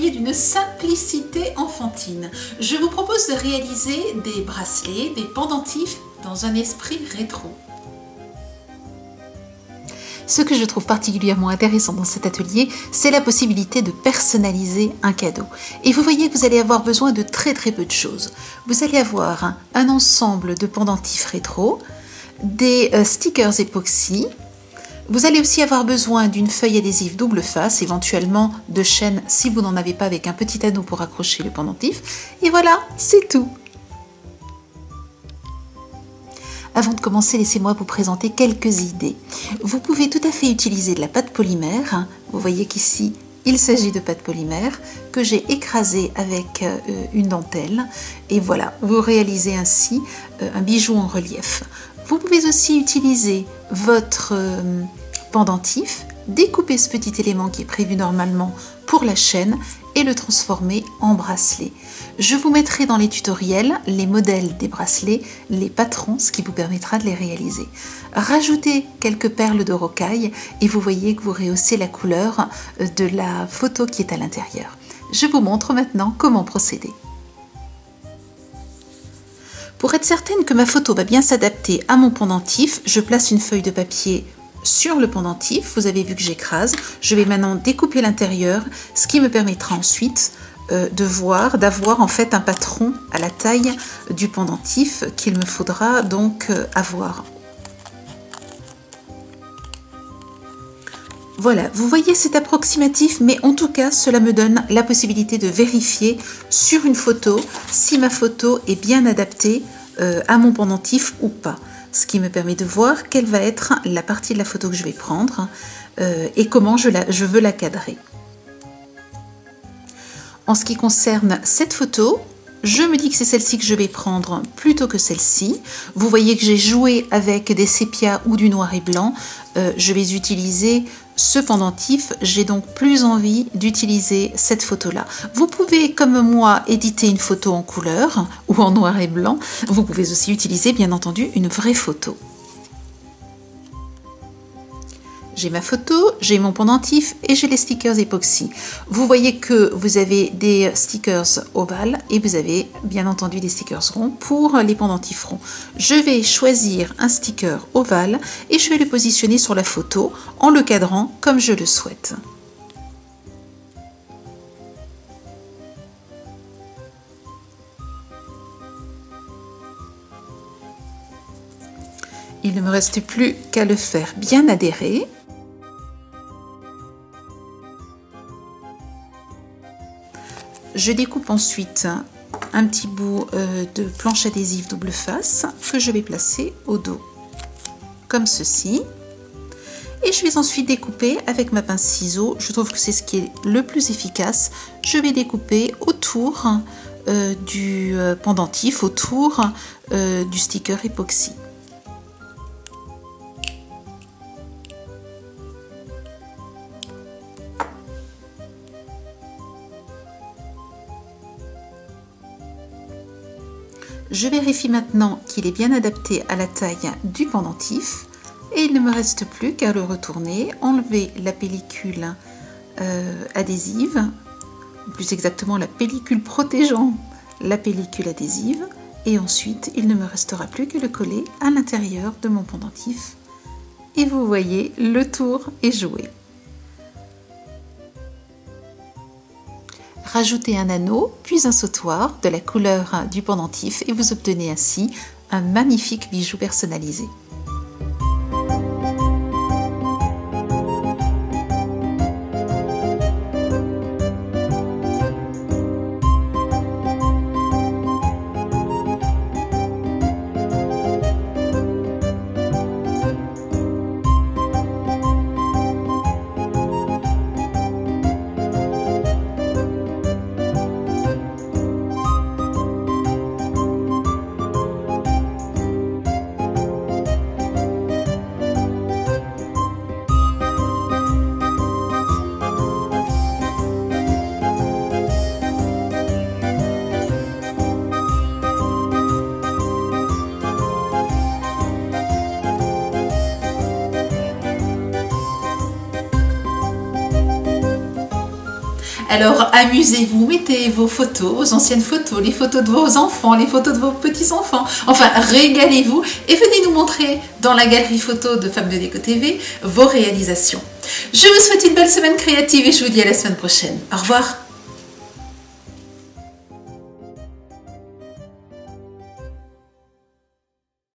atelier d'une simplicité enfantine. Je vous propose de réaliser des bracelets, des pendentifs dans un esprit rétro. Ce que je trouve particulièrement intéressant dans cet atelier, c'est la possibilité de personnaliser un cadeau. Et vous voyez que vous allez avoir besoin de très peu de choses. Vous allez avoir un ensemble de pendentifs rétro, des stickers époxy. Vous allez aussi avoir besoin d'une feuille adhésive double face, éventuellement de chaîne si vous n'en avez pas, avec un petit anneau pour accrocher le pendentif. Et voilà, c'est tout. Avant de commencer, laissez-moi vous présenter quelques idées. Vous pouvez tout à fait utiliser de la pâte polymère. Vous voyez qu'ici, il s'agit de pâte polymère que j'ai écrasée avec une dentelle. Et voilà, vous réalisez ainsi un bijou en relief. Vous pouvez aussi utiliser votre pendentif, découper ce petit élément qui est prévu normalement pour la chaîne et le transformer en bracelet. Je vous mettrai dans les tutoriels les modèles des bracelets, les patrons, ce qui vous permettra de les réaliser. Rajoutez quelques perles de rocaille et vous voyez que vous rehaussez la couleur de la photo qui est à l'intérieur. Je vous montre maintenant comment procéder. Pour être certaine que ma photo va bien s'adapter à mon pendentif, je place une feuille de papier sur le pendentif. Vous avez vu que j'écrase. Je vais maintenant découper l'intérieur, ce qui me permettra ensuite d'avoir en fait un patron à la taille du pendentif qu'il me faudra donc avoir. Voilà, vous voyez, c'est approximatif, mais en tout cas, cela me donne la possibilité de vérifier sur une photo si ma photo est bien adaptée à mon pendentif ou pas. Ce qui me permet de voir quelle va être la partie de la photo que je vais prendre et comment je veux la cadrer. En ce qui concerne cette photo, je me dis que c'est celle-ci que je vais prendre plutôt que celle-ci. Vous voyez que j'ai joué avec des sépias ou du noir et blanc. Je vais utiliser ce pendentif. J'ai donc plus envie d'utiliser cette photo-là. Vous pouvez, comme moi, éditer une photo en couleur ou en noir et blanc. Vous pouvez aussi utiliser, bien entendu, une vraie photo. J'ai ma photo, j'ai mon pendentif et j'ai les stickers époxy. Vous voyez que vous avez des stickers ovales et vous avez bien entendu des stickers ronds pour les pendentifs ronds. Je vais choisir un sticker ovale et je vais le positionner sur la photo en le cadrant comme je le souhaite. Il ne me reste plus qu'à le faire bien adhérer. Je découpe ensuite un petit bout de planche adhésive double face que je vais placer au dos, comme ceci. Et je vais ensuite découper avec ma pince ciseau. Je trouve que c'est ce qui est le plus efficace. Je vais découper autour du pendentif, autour du sticker époxy. Je vérifie maintenant qu'il est bien adapté à la taille du pendentif et il ne me reste plus qu'à le retourner, enlever la pellicule adhésive, plus exactement la pellicule protégeant la pellicule adhésive, et ensuite il ne me restera plus que le coller à l'intérieur de mon pendentif. Et vous voyez, le tour est joué. Rajoutez un anneau, puis un sautoir de la couleur du pendentif et vous obtenez ainsi un magnifique bijou personnalisé. Alors amusez-vous, mettez vos photos, vos anciennes photos, les photos de vos enfants, les photos de vos petits-enfants. Enfin, régalez-vous et venez nous montrer dans la galerie photo de Femmes de Déco TV vos réalisations. Je vous souhaite une belle semaine créative et je vous dis à la semaine prochaine. Au revoir.